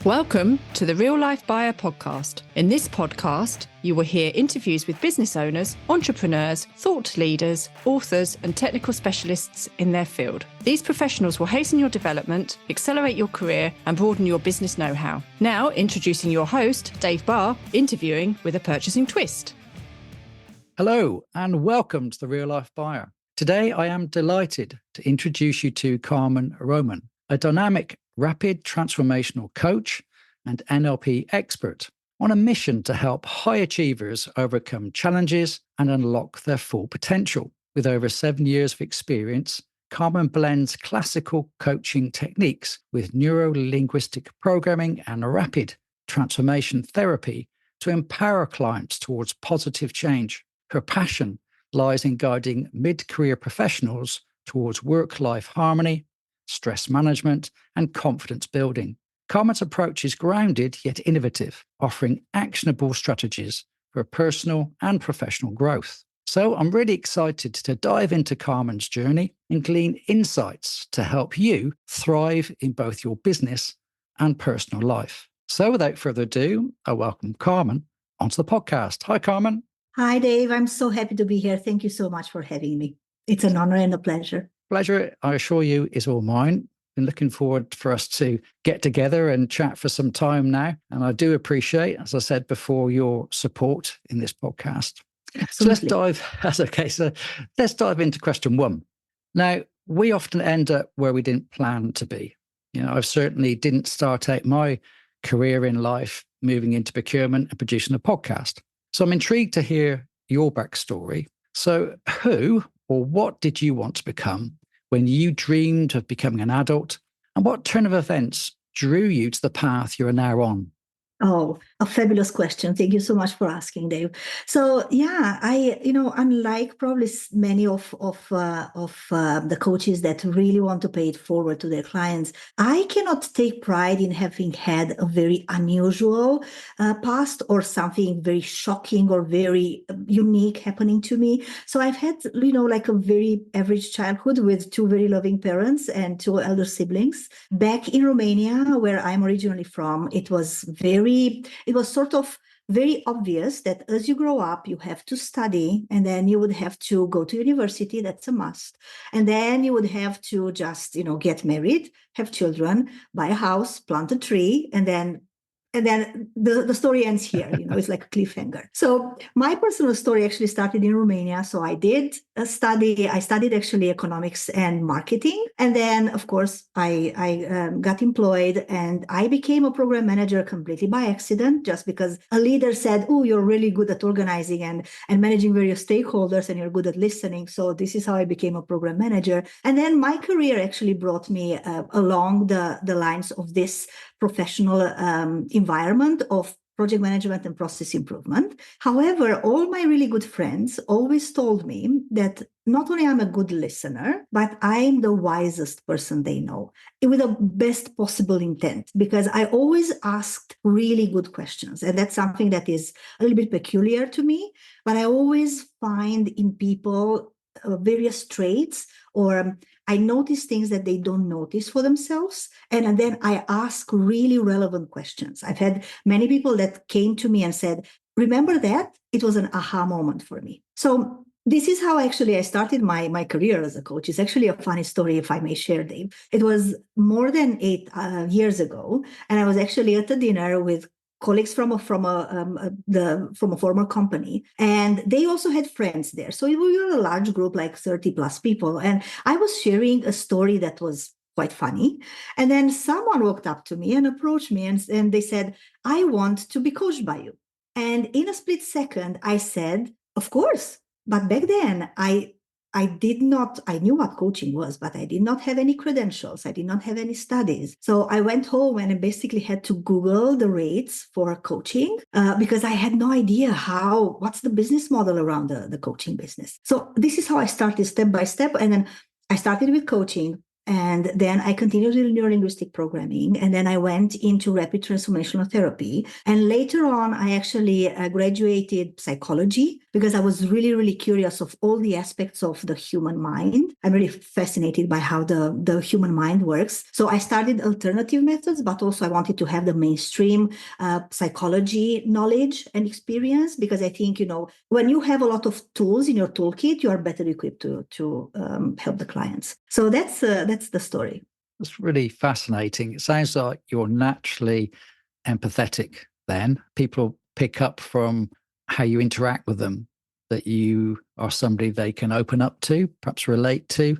Welcome to the Real Life Buyer podcast. In this podcast, you will hear interviews with business owners, entrepreneurs, thought leaders, authors, and technical specialists in their field. These professionals will hasten your development, accelerate your career, and broaden your business know-how. Now, introducing your host, Dave Barr, interviewing with a purchasing twist. Hello, and welcome to the Real Life Buyer. Today, I am delighted to introduce you to Carmen Roman, a dynamic, rapid transformational coach and NLP expert on a mission to help high achievers overcome challenges and unlock their full potential. With over 7 years of experience, Carmen blends classical coaching techniques with neuro-linguistic programming and rapid transformation therapy to empower clients towards positive change. Her passion lies in guiding mid-career professionals towards work-life harmony, stress management, and confidence building. Carmen's approach is grounded yet innovative, offering actionable strategies for personal and professional growth. So I'm really excited to dive into Carmen's journey and glean insights to help you thrive in both your business and personal life. So without further ado, I welcome Carmen onto the podcast. Hi, Carmen. Hi, Dave. I'm so happy to be here. Thank you so much for having me. It's an honor and a pleasure. Pleasure, I assure you, is all mine. Been looking forward for us to get together and chat for some time now. And I do appreciate, as I said before, your support in this podcast. Absolutely. So let's dive into question one. Now, we often end up where we didn't plan to be. You know, I've certainly didn't start out my career in life moving into procurement and producing a podcast. So I'm intrigued to hear your backstory. So who or what did you want to become when you dreamed of becoming an adult? And what turn of events drew you to the path you are now on? Oh, a fabulous question. Thank you so much for asking, Dave. So yeah, unlike probably many of the coaches that really want to pay it forward to their clients, I cannot take pride in having had a very unusual past or something very shocking or very unique happening to me. So I've had, like a very average childhood with two very loving parents and two elder siblings. Back in Romania, where I'm originally from, it was sort of very obvious that as you grow up, you have to study, and then you would have to go to university. That's a must. And then you would have to just, get married, have children, buy a house, plant a tree, and then the story ends here. It's like a cliffhanger. So my personal story actually started in Romania. So I did study. I studied actually economics and marketing. And then, of course, I got employed and I became a program manager completely by accident, just because a leader said, oh, you're really good at organizing and managing various stakeholders and you're good at listening. So this is how I became a program manager. And then my career actually brought me along the lines of this professional environment of project management and process improvement. However, all my really good friends always told me that not only I'm a good listener, but I'm the wisest person they know, with the best possible intent, because I always asked really good questions. And that's something that is a little bit peculiar to me, but I always find in people various traits, or I notice things that they don't notice for themselves. And then I ask really relevant questions. I've had many people that came to me and said, remember that? It was an aha moment for me. So this is how actually I started my career as a coach. It's actually a funny story, if I may share, Dave. It was more than 8 years ago. And I was actually at a dinner with colleagues from a former company, and they also had friends there. So we were a large group, like 30 plus people. And I was sharing a story that was quite funny. And then someone walked up to me and approached me and they said, I want to be coached by you. And in a split second, I said, of course. But back then I knew what coaching was, but I did not have any credentials. I did not have any studies. So I went home and I basically had to Google the rates for coaching because I had no idea what's the business model around the coaching business. So this is how I started step by step. And then I started with coaching. And then I continued with neuro-linguistic programming. And then I went into rapid transformational therapy. And later on, I actually graduated psychology because I was really, really curious of all the aspects of the human mind. I'm really fascinated by how the human mind works. So I started alternative methods, but also I wanted to have the mainstream psychology knowledge and experience, because I think, when you have a lot of tools in your toolkit, you are better equipped to help the clients. So that's the story. It's really fascinating. It sounds like you're naturally empathetic then. People pick up from how you interact with them that you are somebody they can open up to, perhaps relate to,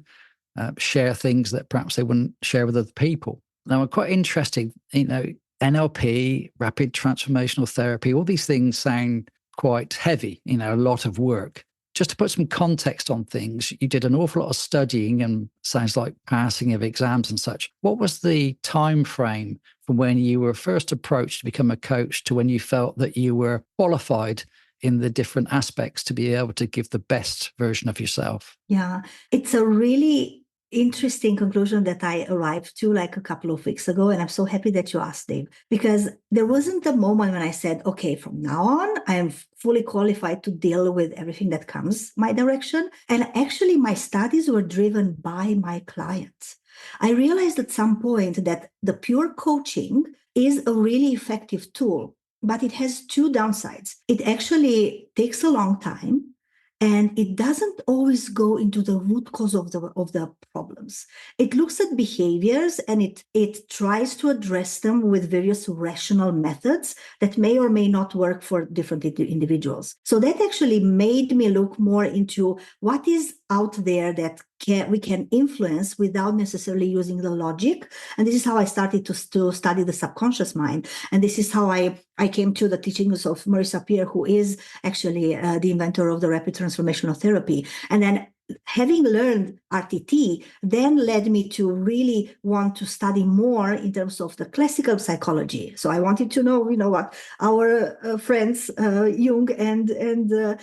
share things that perhaps they wouldn't share with other people. Now, I'm quite interested, NLP, rapid transformational therapy, all these things sound quite heavy, a lot of work. Just to put some context on things, you did an awful lot of studying and sounds like passing of exams and such. What was the time frame from when you were first approached to become a coach to when you felt that you were qualified in the different aspects to be able to give the best version of yourself? Yeah, it's a really interesting conclusion that I arrived to like a couple of weeks ago. And I'm so happy that you asked, Dave, because there wasn't a moment when I said, okay, from now on, I am fully qualified to deal with everything that comes my direction. And actually, my studies were driven by my clients. I realized at some point that the pure coaching is a really effective tool, but it has two downsides. It actually takes a long time, and it doesn't always go into the root cause of the problems. It looks at behaviors and it tries to address them with various rational methods that may or may not work for different individuals. So that actually made me look more into what is out there that we can influence without necessarily using the logic. And this is how I started to study the subconscious mind. And this is how I came to the teachings of Marissa Peer, who is actually the inventor of the rapid transformational therapy. And then having learned RTT then led me to really want to study more in terms of the classical psychology. So I wanted to know, what our friends Jung and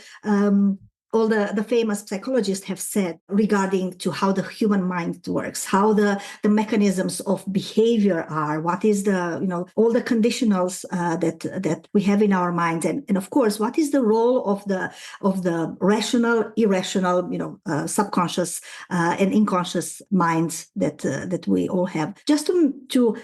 all the famous psychologists have said regarding to how the human mind works, how the mechanisms of behavior are, what is all the conditionals that we have in our minds, and of course, what is the role of the rational, irrational, subconscious and unconscious minds that we all have, just to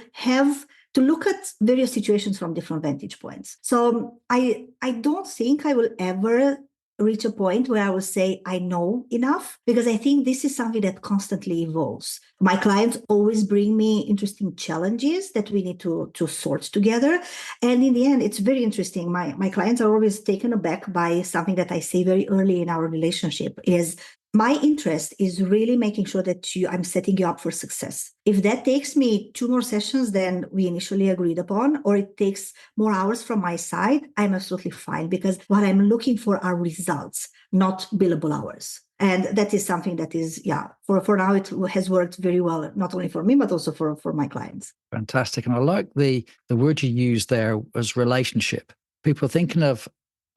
look at various situations from different vantage points. So I don't think I will ever reach a point where I will say I know enough, because I think this is something that constantly evolves. My clients always bring me interesting challenges that we need to sort together. And in the end, it's very interesting. My clients are always taken aback by something that I say very early in our relationship is, my interest is really making sure that I'm setting you up for success. If that takes me 2 more sessions than we initially agreed upon, or it takes more hours from my side, I'm absolutely fine, because what I'm looking for are results, not billable hours. And that is something that is, for now, it has worked very well, not only for me, but also for my clients. Fantastic. And I like the word you used there was relationship. People thinking of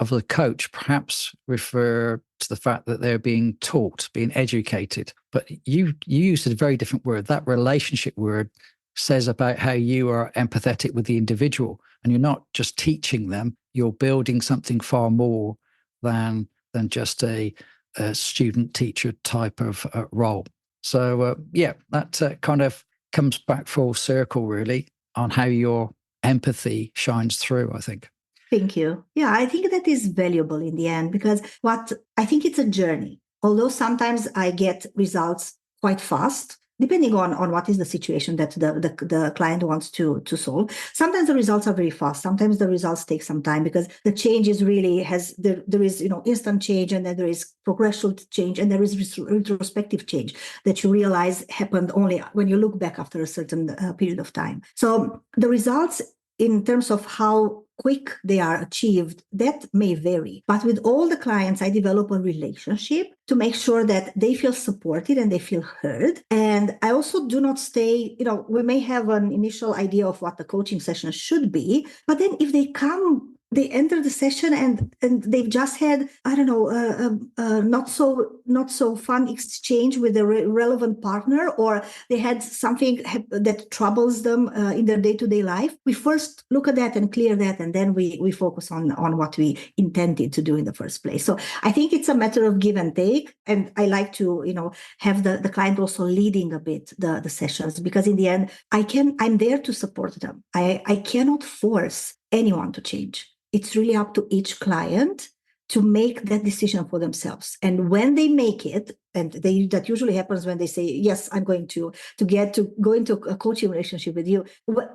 the coach perhaps refer to the fact that they're being taught, being educated. But you used a very different word. That relationship word says about how you are empathetic with the individual, and you're not just teaching them, you're building something far more than just a student-teacher type of role. So, that kind of comes back full circle, really, on how your empathy shines through, I think. Thank you. Yeah, I think that is valuable in the end, because I think it's a journey. Although sometimes I get results quite fast, depending on what is the situation that the client wants to solve. Sometimes the results are very fast. Sometimes the results take some time, because the change is really there is instant change, and then there is progressive change, and there is retrospective change that you realize happened only when you look back after a certain period of time. So the results, in terms of how quick they are achieved, that may vary. But with all the clients, I develop a relationship to make sure that they feel supported and they feel heard. And I also do not stay, we may have an initial idea of what the coaching session should be, but then if they come they enter the session and they've just had, I don't know, not so fun exchange with a relevant partner, or they had something that troubles them in their day-to-day life. We first look at that and clear that, and then we focus on what we intended to do in the first place. So I think it's a matter of give and take, and I like to have the client also leading a bit the sessions, because in the end I'm there to support them. I cannot force anyone to change. It's really up to each client to make that decision for themselves. And when they make it, and that usually happens when they say, yes, I'm going to go into a coaching relationship with you,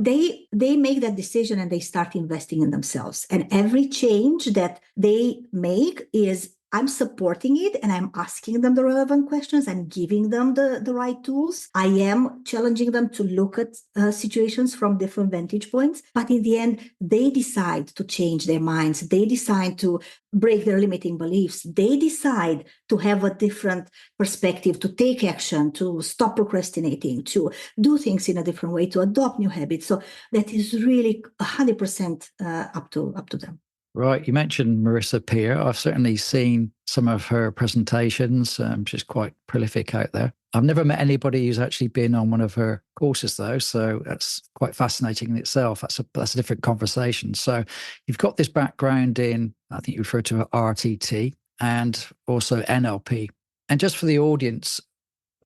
they make that decision and they start investing in themselves. And every change that they make is, I'm supporting it and I'm asking them the relevant questions. I'm giving them the right tools. I am challenging them to look at situations from different vantage points. But in the end, they decide to change their minds. They decide to break their limiting beliefs. They decide to have a different perspective, to take action, to stop procrastinating, to do things in a different way, to adopt new habits. So that is really 100% up to them. Right. You mentioned Marissa Peer. I've certainly seen some of her presentations. She's quite prolific out there. I've never met anybody who's actually been on one of her courses, though. So that's quite fascinating in itself. That's a different conversation. So you've got this background in, I think you referred to RTT and also NLP. And just for the audience,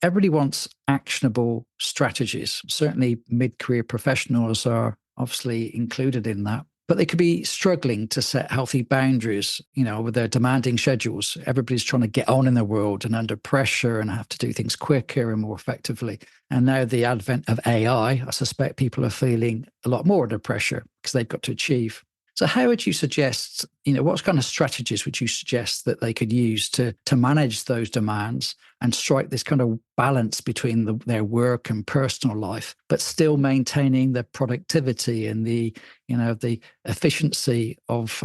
everybody wants actionable strategies. Certainly mid-career professionals are obviously included in that. But they could be struggling to set healthy boundaries, with their demanding schedules. Everybody's trying to get on in the world and under pressure and have to do things quicker and more effectively. And now the advent of AI, I suspect people are feeling a lot more under pressure because they've got to achieve. So how would you suggest, what kind of strategies would you suggest that they could use to manage those demands and strike this kind of balance between their work and personal life, but still maintaining the productivity and the efficiency of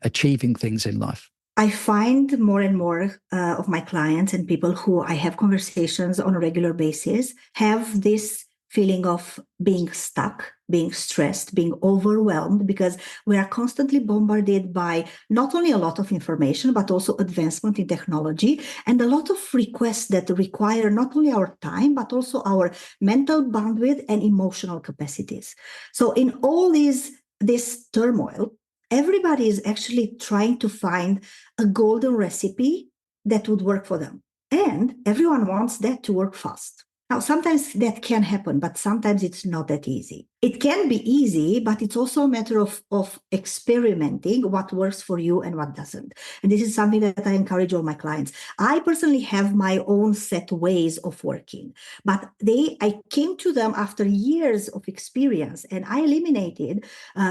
achieving things in life? I find more and more of my clients and people who I have conversations on a regular basis have this feeling of being stuck, being stressed, being overwhelmed, because we are constantly bombarded by not only a lot of information, but also advancement in technology and a lot of requests that require not only our time, but also our mental bandwidth and emotional capacities. So in all this turmoil, everybody is actually trying to find a golden recipe that would work for them. And everyone wants that to work fast. Now, sometimes that can happen, but sometimes it's not that easy. It can be easy, but it's also a matter of experimenting what works for you and what doesn't. And this is something that I encourage all my clients. I personally have my own set ways of working, but I came to them after years of experience, and I eliminated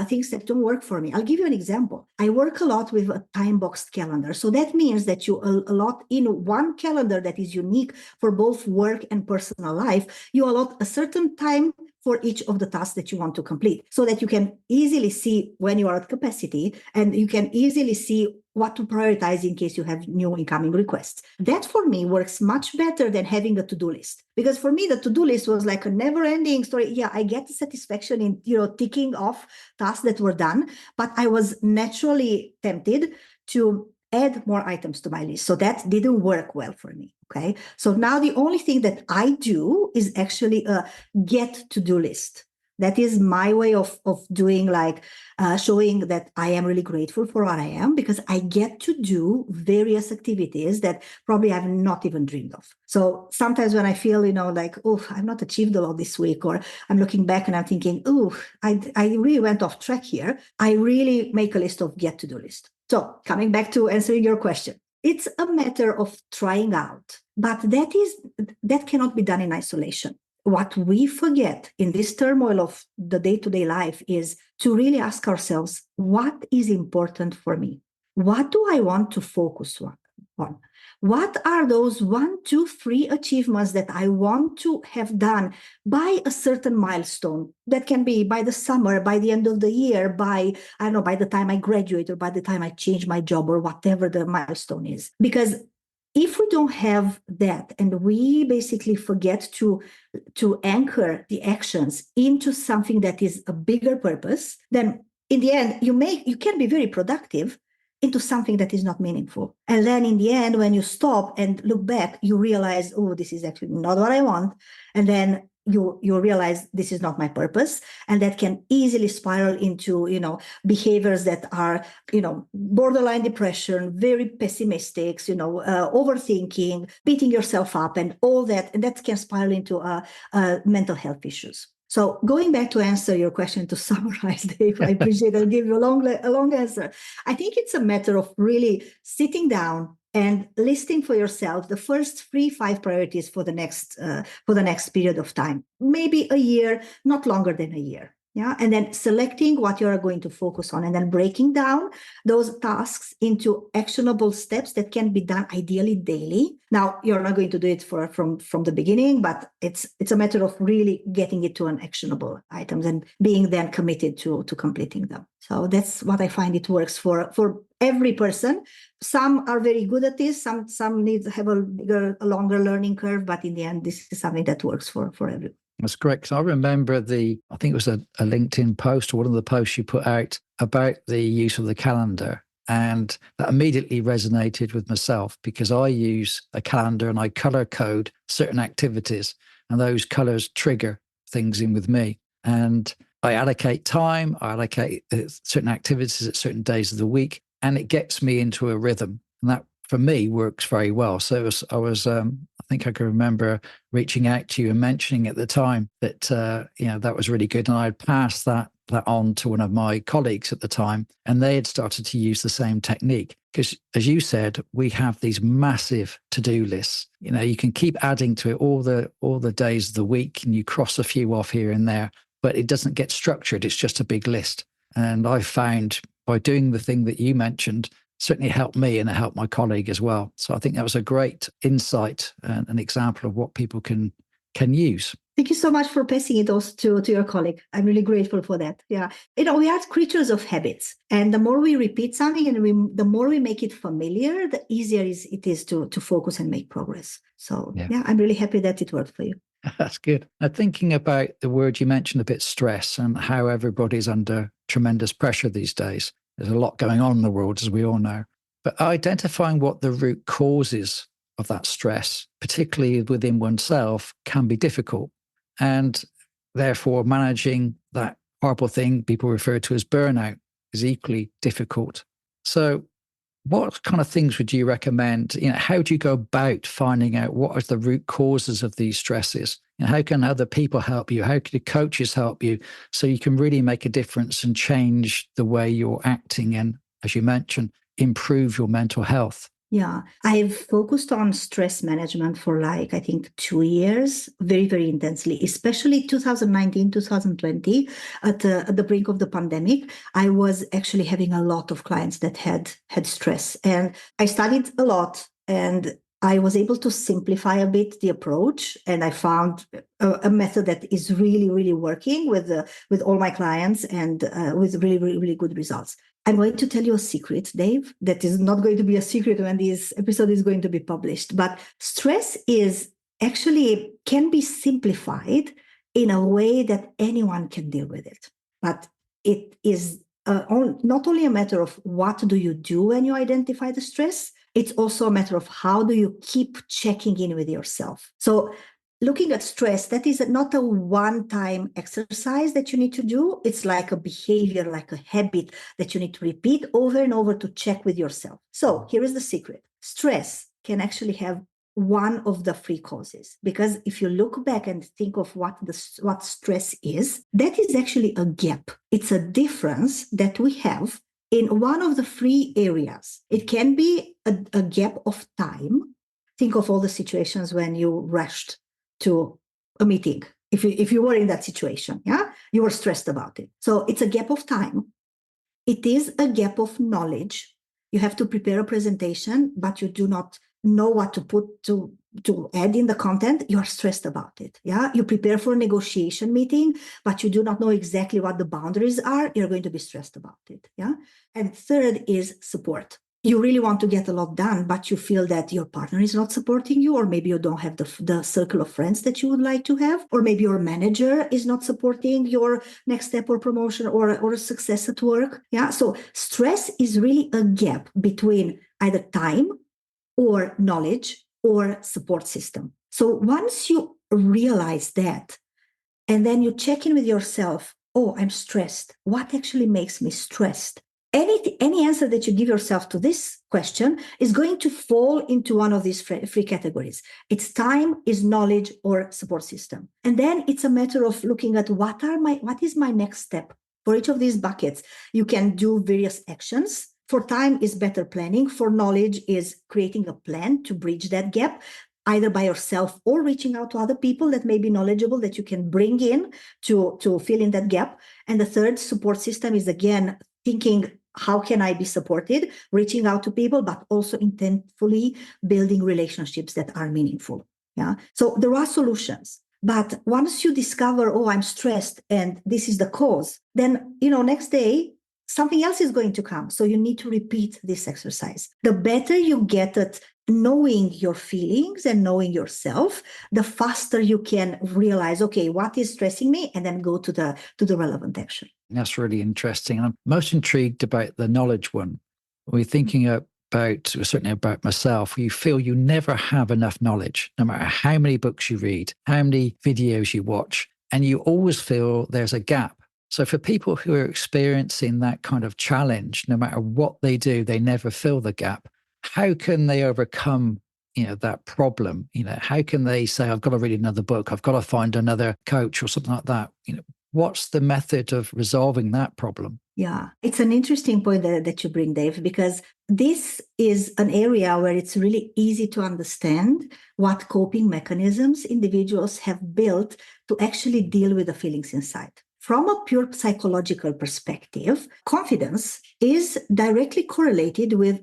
things that don't work for me. I'll give you an example. I work a lot with a time-boxed calendar. So that means that you allot in one calendar that is unique for both work and personal life, you allot a certain time for each of the tasks that you want to complete, so that you can easily see when you are at capacity and you can easily see what to prioritize in case you have new incoming requests. That for me works much better than having a to-do list, because for me the to-do list was like a never-ending story. Yeah, I get the satisfaction in ticking off tasks that were done, but I was naturally tempted to add more items to my list. So that didn't work well for me. Okay. So now the only thing that I do is actually a get to-do list. That is my way of doing, showing that I am really grateful for what I am, because I get to do various activities that probably I've not even dreamed of. So sometimes when I feel, I've not achieved a lot this week, or I'm looking back and I'm thinking, I really went off track here, I really make a list of get to-do list. So coming back to answering your question, it's a matter of trying out, but that cannot be done in isolation. What we forget in this turmoil of the day-to-day life is to really ask ourselves, what is important for me? What do I want to focus on? What are those 1, 2, 3 achievements that I want to have done by a certain milestone? That can be by the summer, by the end of the year, by the time I graduate, or by the time I change my job, or whatever the milestone is. Because if we don't have that, and we basically forget to anchor the actions into something that is a bigger purpose, then in the end, you can be very productive into something that is not meaningful. And then in the end, when you stop and look back, you realize, oh, this is actually not what I want. And then you realize this is not my purpose. And that can easily spiral into, behaviors that are, borderline depression, very pessimistic, overthinking, beating yourself up and all that. And that can spiral into mental health issues. So going back to answer your question, to summarize, Dave, I appreciate I'll give you a long answer. I think it's a matter of really sitting down and listing for yourself the first 3-5 priorities for the next period of time, maybe a year, not longer than a year. Yeah. And then selecting what you are going to focus on and then breaking down those tasks into actionable steps that can be done ideally daily. Now, you're not going to do it from the beginning, but it's a matter of really getting it to an actionable items and being then committed to completing them. So that's what I find it works for every person. Some are very good at this. Some need to have a longer learning curve, but in the end, this is something that works for everyone. That's great. Because I remember I think it was a LinkedIn post or one of the posts you put out about the use of the calendar. And that immediately resonated with myself because I use a calendar and I color code certain activities, and those colors trigger things in with me. And I allocate time, I allocate certain activities at certain days of the week, and it gets me into a rhythm. And that for me works very well. So I think I can remember reaching out to you and mentioning at the time that, that was really good. And I had passed that on to one of my colleagues at the time, and they had started to use the same technique. Because as you said, we have these massive to-do lists. You can keep adding to it all the days of the week, and you cross a few off here and there, but it doesn't get structured. It's just a big list. And I found by doing the thing that you mentioned, certainly helped me and it helped my colleague as well. So I think that was a great insight and an example of what people can use. Thank you so much for passing it also to your colleague. I'm really grateful for that. Yeah. We are creatures of habits. And the more we repeat something and the more we make it familiar, the easier it is to focus and make progress. So yeah, I'm really happy that it worked for you. That's good. Now, thinking about the word you mentioned a bit, stress, and how everybody's under tremendous pressure these days. There's a lot going on in the world, as we all know. But identifying what the root causes of that stress, particularly within oneself, can be difficult. And therefore, managing that horrible thing people refer to as burnout is equally difficult. So what kind of things would you recommend? How do you go about finding out what are the root causes of these stresses? How can other people help you? How can coaches help you so you can really make a difference and change the way you're acting and, as you mentioned, improve your mental health? Yeah, I've focused on stress management for I think 2 years, very, very intensely, especially 2019, 2020, at the brink of the pandemic. I was actually having a lot of clients that had stress, and I studied a lot, and I was able to simplify a bit the approach, and I found a method that is really, really working with all my clients and with really, really, really good results. I'm going to tell you a secret, Dave, that is not going to be a secret when this episode is going to be published. But stress can be simplified in a way that anyone can deal with it. But it is not only a matter of what do you do when you identify the stress, it's also a matter of how do you keep checking in with yourself. So looking at stress, that is not a one-time exercise that you need to do. It's like a behavior, like a habit that you need to repeat over and over to check with yourself. So here is the secret. Stress can actually have one of the 3 causes, because if you look back and think of what stress is, that is actually a gap. It's a difference that we have in one of the 3 areas. It can be a gap of time. Think of all the situations when you rushed to a meeting. If you were in that situation, you were stressed about it. So it's a gap of time. It is a gap of knowledge. You have to prepare a presentation, but you do not know what to put to add in the content. You are stressed about it. You prepare for a negotiation meeting, but you do not know exactly what the boundaries are. You're going to be stressed about it. And third is support. you really want to get a lot done, but you feel that your partner is not supporting you, or maybe you don't have the circle of friends that you would like to have, or maybe your manager is not supporting your next step or promotion or success at work. Yeah. So stress is really a gap between either time or knowledge or support system. So once you realize that, and then you check in with yourself, oh, I'm stressed. What actually makes me stressed? Any answer that you give yourself to this question is going to fall into one of these three categories. It's time, is knowledge, or support system. And then it's a matter of looking at what is my next step for each of these buckets. You can do various actions. For time is better planning. For knowledge is creating a plan to bridge that gap, either by yourself or reaching out to other people that may be knowledgeable that you can bring in to fill in that gap. And the third support system is, again, thinking, how can I be supported, reaching out to people, but also intentfully building relationships that are meaningful. Yeah. So there are solutions. But once you discover, oh, I'm stressed and this is the cause, then, next day, something else is going to come. So you need to repeat this exercise. The better you get at knowing your feelings and knowing yourself, the faster you can realize, okay, what is stressing me, and then go to the relevant action. That's really interesting. I'm most intrigued about the knowledge one. We're thinking certainly about myself. You feel you never have enough knowledge, no matter how many books you read, how many videos you watch, and you always feel there's a gap. So for people who are experiencing that kind of challenge, no matter what they do, they never fill the gap. How can they overcome, that problem? How can they say, I've got to read another book, I've got to find another coach or something like that? What's the method of resolving that problem? Yeah, it's an interesting point that you bring, Dave, because this is an area where it's really easy to understand what coping mechanisms individuals have built to actually deal with the feelings inside. From a pure psychological perspective, confidence is directly correlated with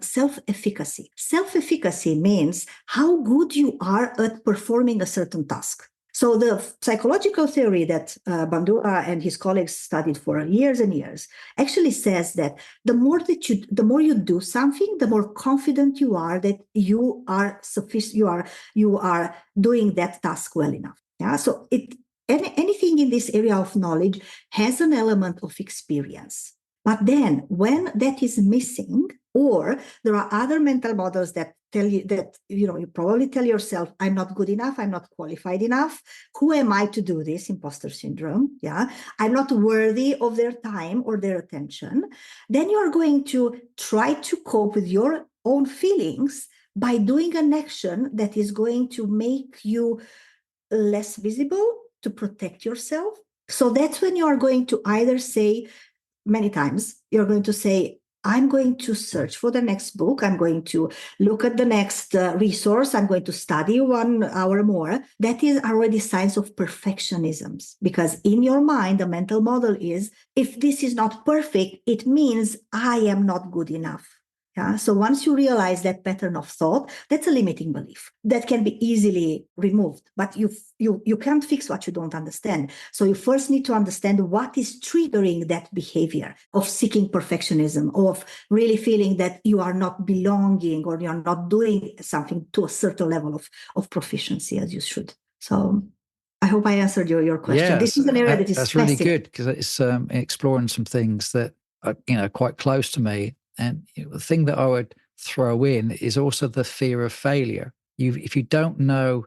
self-efficacy. Self-efficacy means how good you are at performing a certain task. So the psychological theory that Bandura and his colleagues studied for years and years actually says that the more you do something, the more confident you are that you are sufficient, you are doing that task well enough. Yeah. So anything in this area of knowledge has an element of experience. But then when that is missing, or there are other mental models that tell you that, you probably tell yourself, I'm not good enough, I'm not qualified enough. Who am I to do this? Imposter syndrome. Yeah. I'm not worthy of their time or their attention. Then you are going to try to cope with your own feelings by doing an action that is going to make you less visible, to protect yourself. So that's when you are going to either say, many times, you're going to say, I'm going to search for the next book. I'm going to look at the next resource. I'm going to study 1 hour more. That is already signs of perfectionism, because in your mind, the mental model is, if this is not perfect, it means I am not good enough. Yeah. So once you realize that pattern of thought, that's a limiting belief that can be easily removed, but you can't fix what you don't understand. So you first need to understand what is triggering that behavior of seeking perfectionism, of really feeling that you are not belonging or you're not doing something to a certain level of proficiency as you should. So I hope I answered your question. Yeah, this is an area that is that's really good, because it's exploring some things that are quite close to me. And the thing that I would throw in is also the fear of failure. If you don't know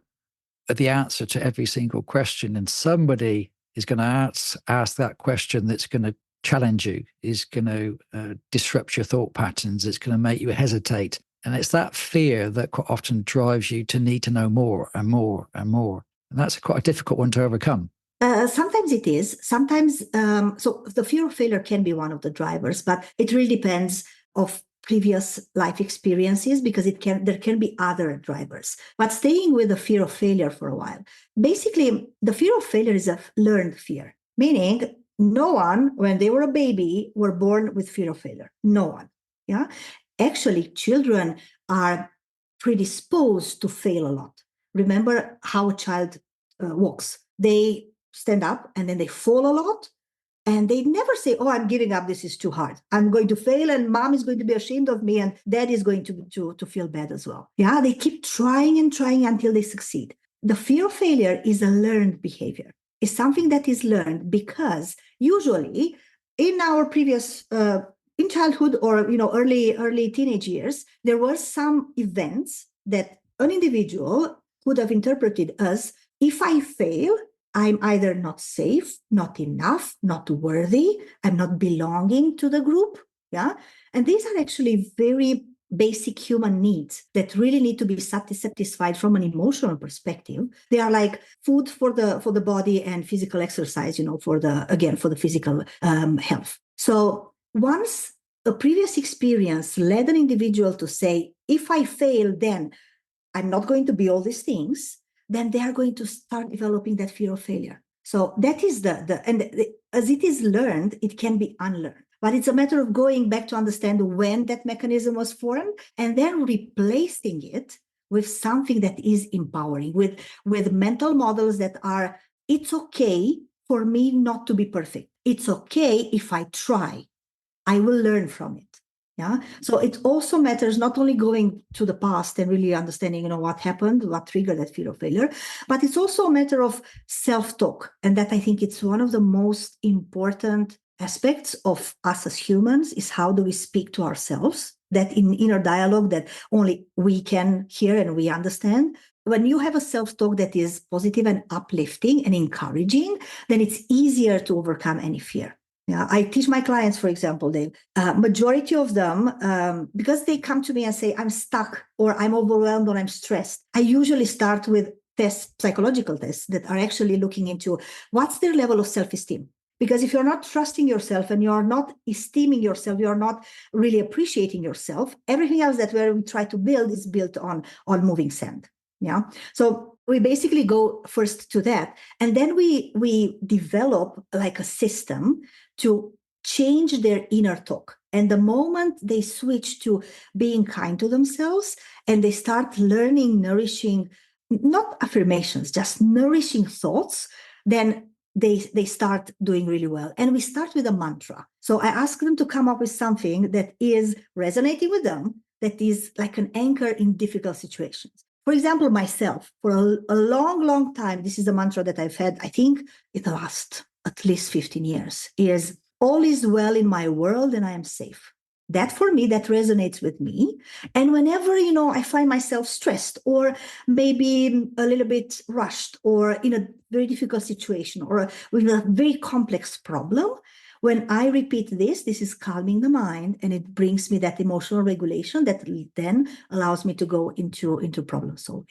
the answer to every single question, and somebody is going to ask that question that's going to challenge you, is going to disrupt your thought patterns, it's going to make you hesitate. And it's that fear that quite often drives you to need to know more and more and more. And that's quite a difficult one to overcome. Sometimes it is. Sometimes, so the fear of failure can be one of the drivers, but it really depends of previous life experiences, because there can be other drivers. But staying with the fear of failure for a while, basically, the fear of failure is a learned fear, meaning no one, when they were a baby, were born with fear of failure. No one. Yeah. Actually, children are predisposed to fail a lot. Remember how a child walks. They stand up and then they fall a lot, And they never say, oh, I'm giving up. This is too hard. I'm going to fail and mom is going to be ashamed of me and dad is going to feel bad as well. Yeah, they keep trying and trying until they succeed. The fear of failure is a learned behavior. It's something that is learned because usually in our previous, in childhood or early teenage years, there were some events that an individual could have interpreted as, if I fail, I'm either not safe, not enough, not worthy, I'm not belonging to the group. Yeah. And these are actually very basic human needs that really need to be satisfied from an emotional perspective. They are like food for the body and physical exercise, for the physical health. So once a previous experience led an individual to say, if I fail, then I'm not going to be all these things, then they are going to start developing that fear of failure. So that is as it is learned, it can be unlearned. But it's a matter of going back to understand when that mechanism was formed and then replacing it with something that is empowering, with mental models that are, it's okay for me not to be perfect. It's okay if I try. I will learn from it. Yeah. So it also matters not only going to the past and really understanding, what happened, what triggered that fear of failure, but it's also a matter of self-talk. And that I think it's one of the most important aspects of us as humans is how do we speak to ourselves, that in inner dialogue that only we can hear and we understand. When you have a self-talk that is positive and uplifting and encouraging, then it's easier to overcome any fear. Yeah, I teach my clients, for example, Dave, majority of them, because they come to me and say, I'm stuck or I'm overwhelmed or I'm stressed. I usually start with tests, psychological tests that are actually looking into what's their level of self-esteem. Because if you're not trusting yourself and you're not esteeming yourself, you're not really appreciating yourself, everything else that we try to build is built on moving sand. Yeah. So we basically go first to that. And then we develop like a system to change their inner talk. And the moment they switch to being kind to themselves and they start learning, nourishing, not affirmations, just nourishing thoughts, then they start doing really well. And we start with a mantra. So I ask them to come up with something that is resonating with them, that is like an anchor in difficult situations. For example, myself, for a long, long time, this is a mantra that I've had, I think, in the last at least 15 years, is all is well in my world and I am safe. That for me, that resonates with me. And whenever, I find myself stressed or maybe a little bit rushed or in a very difficult situation or with a very complex problem, when I repeat this is calming the mind and it brings me that emotional regulation that then allows me to go into problem solving.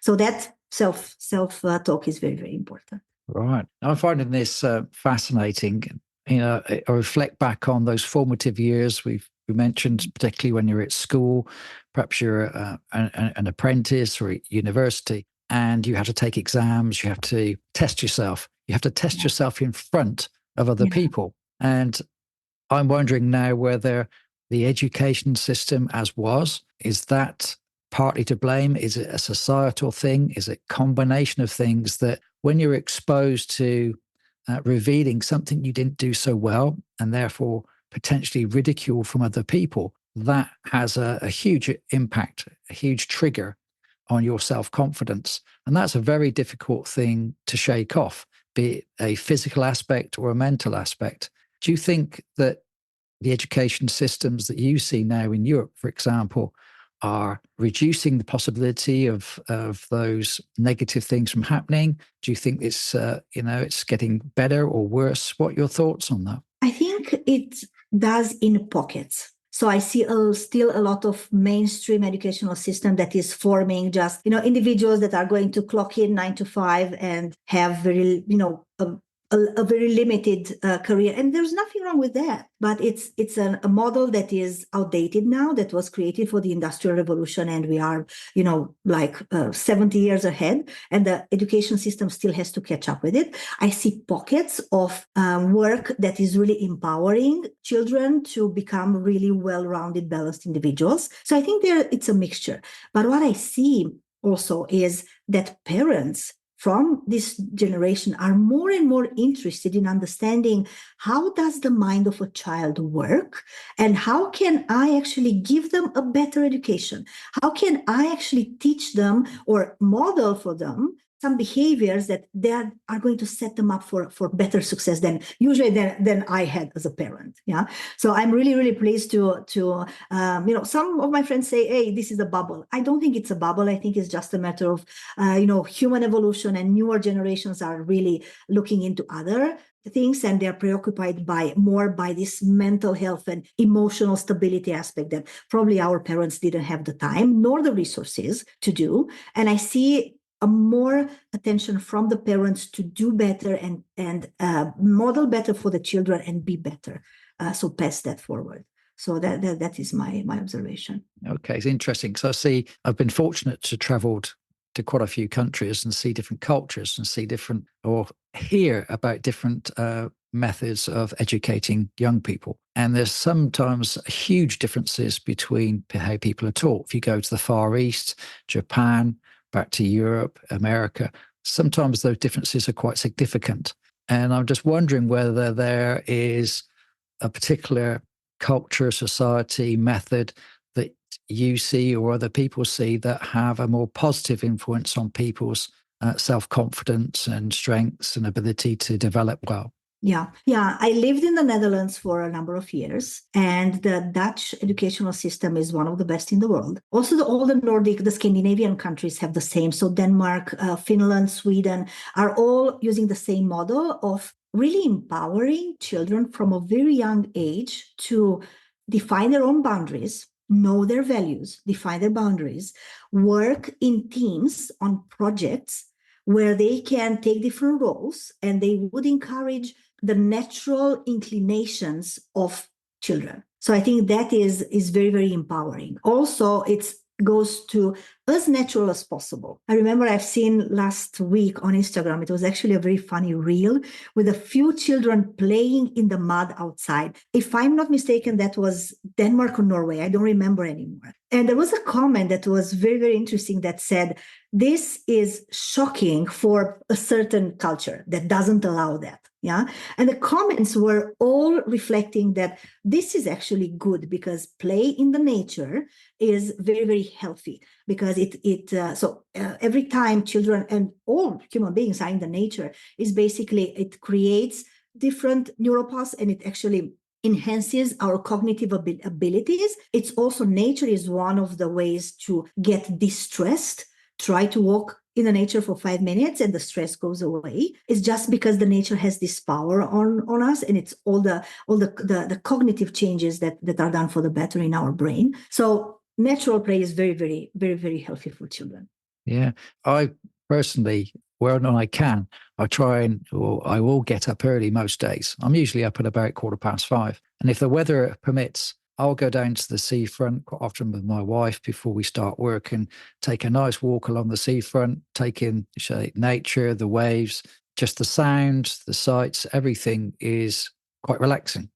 So that self-talk is very, very important. Right. I'm finding this fascinating. I reflect back on those formative years we mentioned, particularly when you're at school, perhaps you're an apprentice or at university, and you have to take exams, you have to test yourself. You have to test yourself in front of other people. And I'm wondering now whether the education system is that partly to blame? Is it a societal thing? Is it a combination of things that when you're exposed to revealing something you didn't do so well and therefore potentially ridicule from other people, that has a huge impact, a huge trigger on your self-confidence. And that's a very difficult thing to shake off, be it a physical aspect or a mental aspect. Do you think that the education systems that you see now in Europe, for example, are reducing the possibility of those negative things from happening? Do you think it's getting better or worse? What are your thoughts on that? I think it does in pockets. So I see still a lot of mainstream educational system that is forming just, individuals that are going to clock in 9 to 5 and have very, a very limited career. And there's nothing wrong with that. But it's a model that is outdated now, that was created for the Industrial Revolution. And we are, 70 years ahead. And the education system still has to catch up with it. I see pockets of work that is really empowering children to become really well-rounded, balanced individuals. So I think it's a mixture. But what I see also is that parents from this generation are more and more interested in understanding how does the mind of a child work, and how can I actually give them a better education? How can I actually teach them or model for them some behaviors that they are going to set them up for better success than I had as a parent. Yeah. So I'm really, really pleased to some of my friends say, hey, this is a bubble. I don't think it's a bubble. I think it's just a matter of, human evolution, and newer generations are really looking into other things, and they're preoccupied more by this mental health and emotional stability aspect that probably our parents didn't have the time nor the resources to do. And I see a more attention from the parents to do better and model better for the children and be better. So pass that forward. So that is my observation. Okay, it's interesting because I've been fortunate to travel to quite a few countries and see different cultures and see different, or hear about different methods of educating young people. And there's sometimes huge differences between how people are taught. If you go to the Far East, Japan, back to Europe, America, sometimes those differences are quite significant. And I'm just wondering whether there is a particular culture, society, method that you see or other people see that have a more positive influence on people's self-confidence and strengths and ability to develop well. Yeah. I lived in the Netherlands for a number of years, and the Dutch educational system is one of the best in the world. Also, all the Nordic, the Scandinavian countries have the same. So Denmark, Finland, Sweden are all using the same model of really empowering children from a very young age to define their own boundaries, know their values, define their boundaries, work in teams on projects where they can take different roles, and they would encourage the natural inclinations of children. So I think that is very, very empowering. Also, it goes to as natural as possible. I remember I've seen last week on Instagram, it was actually a very funny reel with a few children playing in the mud outside. If I'm not mistaken, that was Denmark or Norway. I don't remember anymore. And there was a comment that was very, very interesting that said, this is shocking for a certain culture that doesn't allow that. Yeah. And the comments were all reflecting that this is actually good, because play in the nature is very, very healthy, because every time children and all human beings are in the nature, is basically, it creates different neural paths, and it actually enhances our cognitive abilities. It's also, nature is one of the ways to get distressed. Try to walk in the nature for 5 minutes and the stress goes away. It's just because the nature has this power on us, and it's all the cognitive changes that are done for the better in our brain. So natural play is very, very, very, very healthy for children. Yeah. I personally, when I can, I will get up early most days. I'm usually up at about 5:15. And if the weather permits, I'll go down to the seafront quite often with my wife before we start work and take a nice walk along the seafront, take in nature, the waves, just the sound, the sights, everything is quite relaxing.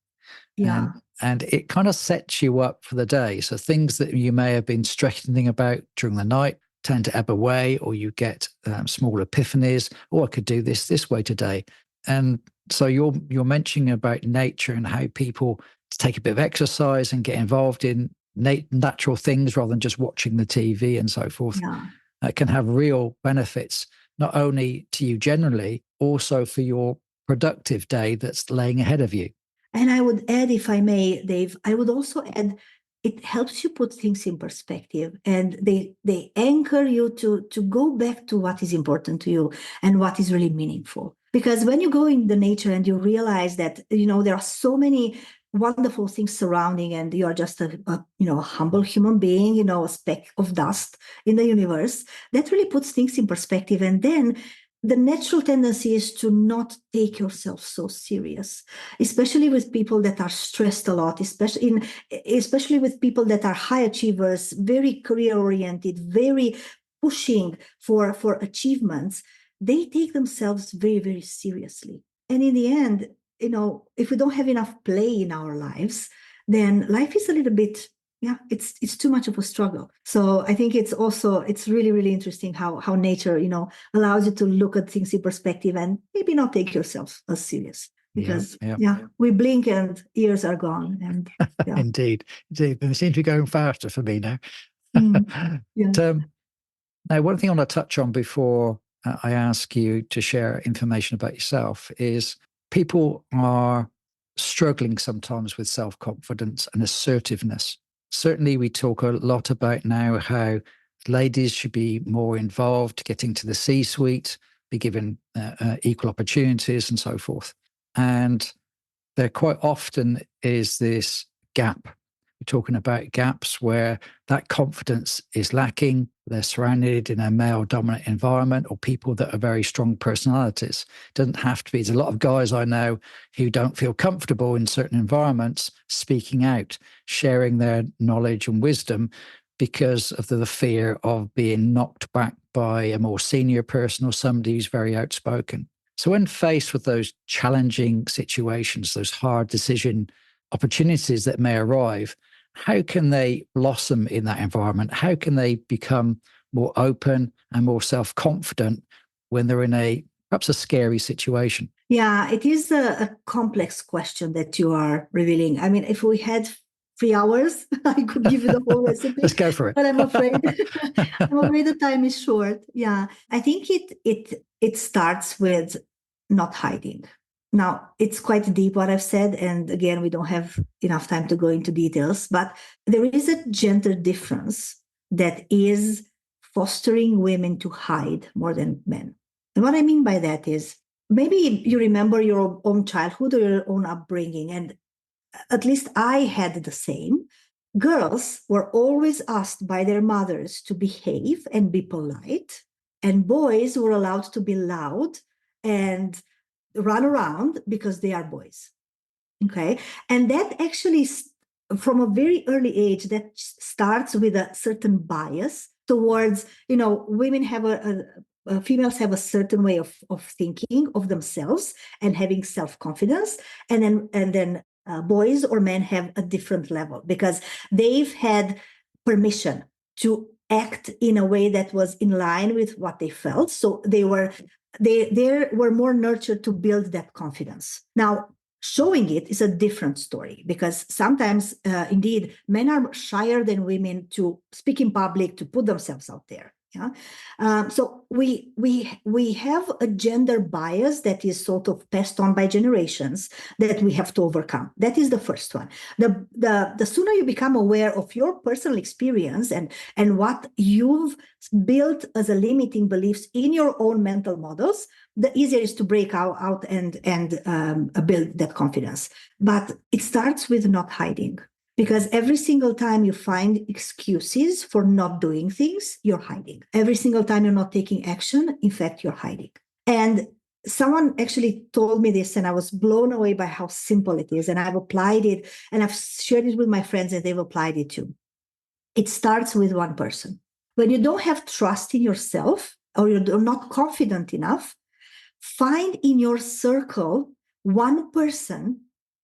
Yeah. And it kind of sets you up for the day. So things that you may have been stressing about during the night tend to ebb away, or you get small epiphanies. Oh, I could do this way today. And so you're mentioning about nature and how people take a bit of exercise and get involved in natural things rather than just watching the TV and so forth. Yeah. Can have real benefits, not only to you generally, also for your productive day that's laying ahead of you. And I would add, if I may, Dave, I would also add, it helps you put things in perspective, and they anchor you to go back to what is important to you and what is really meaningful. Because when you go in the nature and you realize that, there are so many wonderful things surrounding, and you are just a humble human being, a speck of dust in the universe, that really puts things in perspective. And then the natural tendency is to not take yourself so serious, especially with people that are stressed a lot, especially with people that are high achievers, very career oriented, very pushing for achievements. They take themselves very, very seriously. And in the end, if we don't have enough play in our lives, then life is a little bit it's too much of a struggle. So I think it's really, really interesting how nature, allows you to look at things in perspective and maybe not take yourself as serious, because we blink and years are gone. And Indeed. They seem to be going faster for me now. Yeah. Now, one thing I want to touch on before I ask you to share information about yourself is people are struggling sometimes with self-confidence and assertiveness. Certainly, we talk a lot about now how ladies should be more involved, getting to the C-suite, be given equal opportunities and so forth. And there quite often is this gap. We're talking about gaps where that confidence is lacking. They're surrounded in a male-dominant environment or people that are very strong personalities. It doesn't have to be. There's a lot of guys I know who don't feel comfortable in certain environments speaking out, sharing their knowledge and wisdom because of the fear of being knocked back by a more senior person or somebody who's very outspoken. So when faced with those challenging situations, those hard decision opportunities that may arrive, how can they blossom in that environment? How can they become more open and more self-confident when they're in perhaps a scary situation? Yeah, it is a complex question that you are revealing. I mean, if we had 3 hours, I could give you the whole recipe. Let's go for it. But I'm afraid the time is short. Yeah, I think it starts with not hiding. Now, it's quite deep what I've said, and again, we don't have enough time to go into details, but there is a gender difference that is fostering women to hide more than men. And what I mean by that is, maybe you remember your own childhood or your own upbringing, and at least I had the same. Girls were always asked by their mothers to behave and be polite, and boys were allowed to be loud and run around because they are boys. Okay. And that actually, from a very early age, that starts with a certain bias towards, women have females have a certain way of thinking of themselves and having self-confidence. And then boys or men have a different level because they've had permission to act in a way that was in line with what they felt. So they were more nurtured to build that confidence. Now, showing it is a different story because sometimes, indeed, men are shyer than women to speak in public, to put themselves out there. Yeah. So we have a gender bias that is sort of passed on by generations that we have to overcome. That is the first one. The sooner you become aware of your personal experience and what you've built as a limiting beliefs in your own mental models, the easier it is to break out and build that confidence. But it starts with not hiding. Because every single time you find excuses for not doing things, you're hiding. Every single time you're not taking action, in fact, you're hiding. And someone actually told me this, and I was blown away by how simple it is. And I've applied it, and I've shared it with my friends, and they've applied it too. It starts with one person. When you don't have trust in yourself, or you're not confident enough, find in your circle one person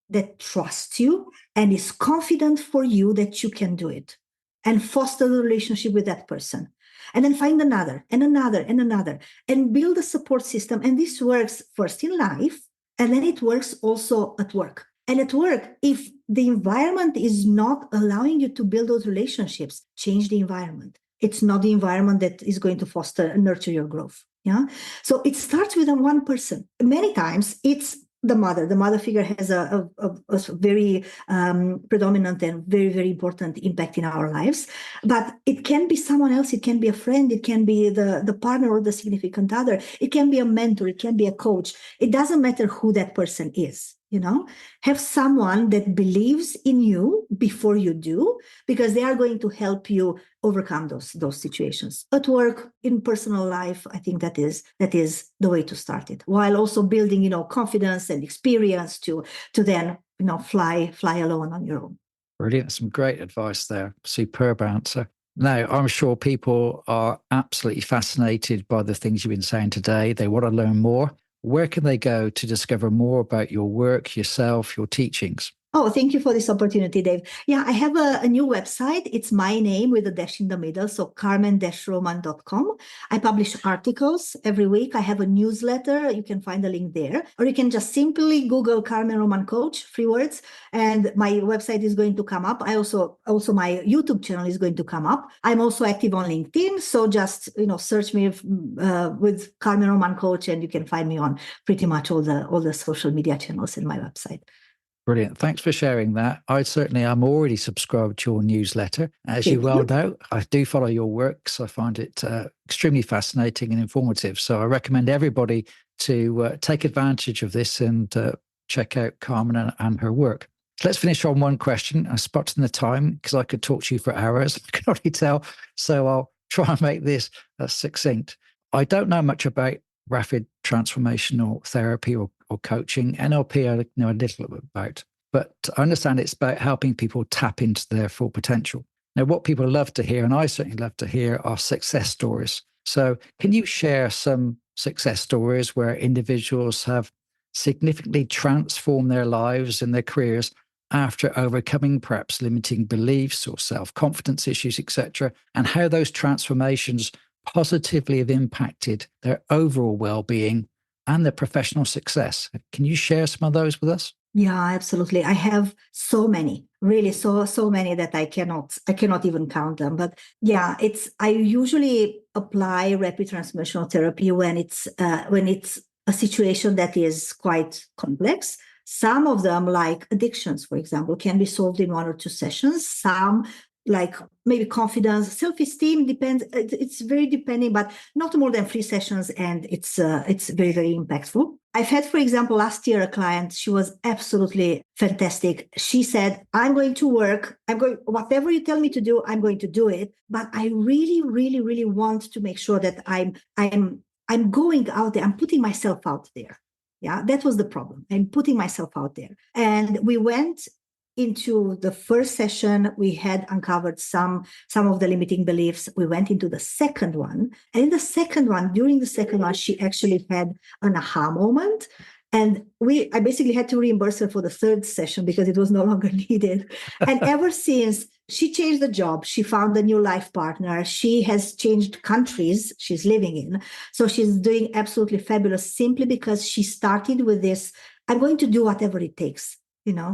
that trusts you and is confident for you that you can do it, and foster the relationship with that person. And then find another and another and another and build a support system. And this works first in life, and then it works also at work. And at work, if the environment is not allowing you to build those relationships, change the environment. It's not the environment that is going to foster and nurture your growth. Yeah. So it starts with one person. Many times it's the mother. The mother figure has a very predominant and very, very important impact in our lives. But it can be someone else. It can be a friend. It can be the partner or the significant other. It can be a mentor. It can be a coach. It doesn't matter who that person is. Have someone that believes in you before you do, because they are going to help you overcome those situations at work, in personal life. I think that is the way to start it, while also building, confidence and experience to then, fly alone on your own. Brilliant. Some great advice there. Superb answer. Now, I'm sure people are absolutely fascinated by the things you've been saying today. They want to learn more. Where can they go to discover more about your work, yourself, your teachings? Oh, thank you for this opportunity, Dave. Yeah, I have a new website. It's my name with a dash in the middle, so carmen-roman.com. I publish articles every week. I have a newsletter. You can find the link there. Or you can just simply Google Carmen Roman Coach, 3 words, and my website is going to come up. I also my YouTube channel is going to come up. I'm also active on LinkedIn, so just search me with Carmen Roman Coach, and you can find me on pretty much all the social media channels in my website. Brilliant. Thanks for sharing that. I'm already subscribed to your newsletter. As you well know, I do follow your work, so I find it extremely fascinating and informative. So I recommend everybody to take advantage of this and check out Carmen and her work. Let's finish on one question. I'm spotting the time because I could talk to you for hours. I can already tell. So I'll try and make this succinct. I don't know much about rapid transformational therapy or coaching. NLP I know a little bit about, but I understand it's about helping people tap into their full potential. Now, what people love to hear, and I certainly love to hear, are success stories. So can you share some success stories where individuals have significantly transformed their lives and their careers after overcoming perhaps limiting beliefs or self-confidence issues, etc., and how those transformations positively have impacted their overall well-being and their professional success? Can you share some of those with us? Yeah, absolutely. I have so many, really so many that I cannot even count them. But yeah, I usually apply rapid transformational therapy when it's a situation that is quite complex. Some of them, like addictions, for example, can be solved in 1 or 2 sessions. Some, like maybe confidence, self-esteem, depends. It's very depending, but not more than 3 sessions, and it's very, very impactful. I've had, for example, last year a client. She was absolutely fantastic. She said, whatever you tell me to do, I'm going to do it. But I really, really, really want to make sure that I'm going out there. I'm putting myself out there. Yeah, that was the problem. I'm putting myself out there. And we went into the first session. We had uncovered some of the limiting beliefs. We went into the second one. And during the second one, she actually had an aha moment. And I basically had to reimburse her for the third session because it was no longer needed. And ever since, she changed the job. She found a new life partner. She has changed countries she's living in. So she's doing absolutely fabulous simply because she started with this, I'm going to do whatever it takes.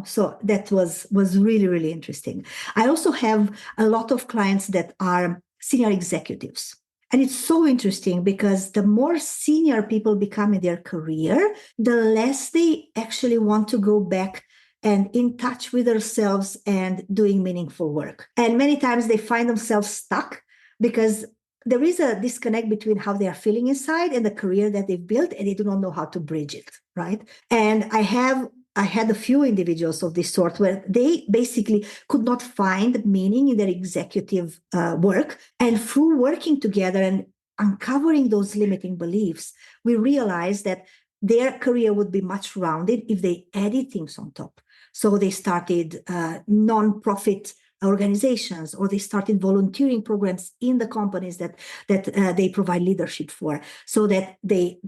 So that was really, really interesting. I also have a lot of clients that are senior executives. And it's so interesting because the more senior people become in their career, the less they actually want to go back and in touch with themselves and doing meaningful work. And many times they find themselves stuck because there is a disconnect between how they are feeling inside and the career that they've built, and they do not know how to bridge it, right? And I had a few individuals of this sort where they basically could not find meaning in their executive work. And through working together and uncovering those limiting beliefs, we realized that their career would be much rounded if they added things on top. So they started non-profit organizations, or they started volunteering programs in the companies that they provide leadership for, so that they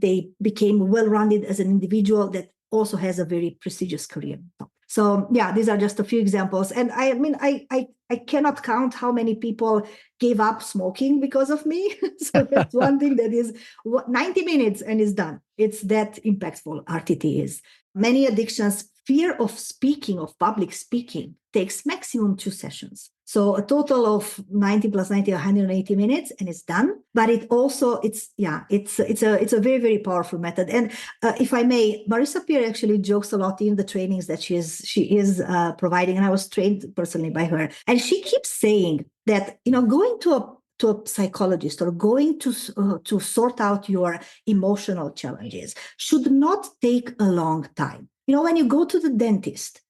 became well-rounded as an individual that also has a very prestigious career. So yeah, these are just a few examples. And I cannot count how many people gave up smoking because of me. So that's one thing that is 90 minutes and is done. It's that impactful, RTT is. Many addictions, fear of speaking, of public speaking, takes maximum 2 sessions. So a total of 90 plus 90, 180 minutes, and it's done. But it's a very, very powerful method. And if I may, Marissa Peer actually jokes a lot in the trainings that she is providing, and I was trained personally by her. And she keeps saying that, going to a psychologist or going to sort out your emotional challenges should not take a long time. When you go to the dentist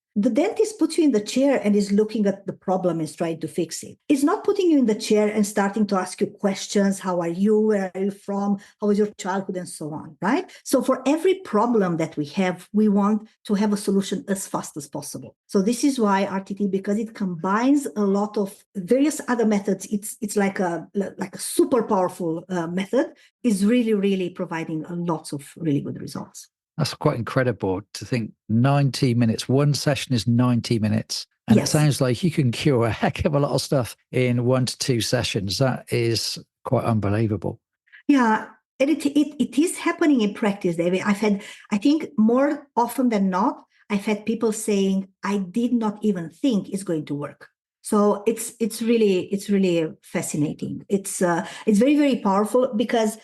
puts you in the chair and is looking at the problem and is trying to fix it. It's not putting you in the chair and starting to ask you questions. How are you? Where are you from? How was your childhood? And so on, right? So for every problem that we have, we want to have a solution as fast as possible. So this is why RTT, because it combines a lot of various other methods, it's like a super powerful method, is really, really providing lots of really good results. That's quite incredible to think 90 minutes. One session is 90 minutes. And Yes. It sounds like you can cure a heck of a lot of stuff in 1 to 2 sessions. That is quite unbelievable. Yeah. And it is happening in practice, David. I think more often than not, I've had people saying, I did not even think it's going to work. So it's really fascinating. It's very, very powerful because,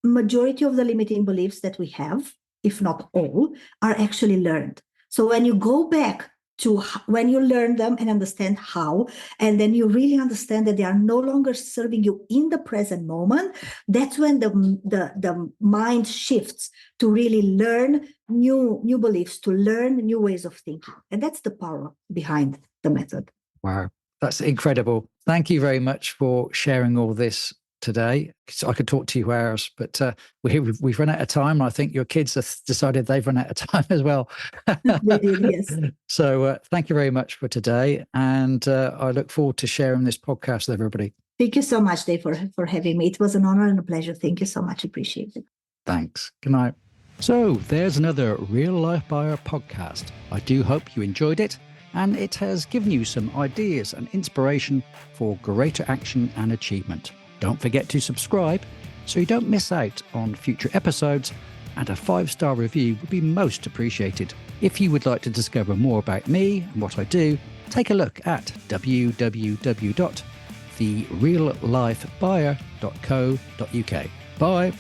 majority of the limiting beliefs that we have, if not all, are actually learned. So when you go back to when you learn them and understand how, and then you really understand that they are no longer serving you in the present moment, that's when the mind shifts to really learn new beliefs, to learn new ways of thinking. And that's the power behind the method. Wow, that's incredible. Thank you very much for sharing all this today. I could talk to you hours, but we've run out of time. I think your kids have decided they've run out of time as well. They did, yes. So thank you very much for today. And I look forward to sharing this podcast with everybody. Thank you so much, Dave, for having me. It was an honor and a pleasure. Thank you so much. Appreciate it. Thanks. Good night. So there's another Real Life Buyer podcast. I do hope you enjoyed it, and it has given you some ideas and inspiration for greater action and achievement. Don't forget to subscribe so you don't miss out on future episodes, and a 5-star review would be most appreciated. If you would like to discover more about me and what I do, take a look at www.thereallifebuyer.co.uk. Bye.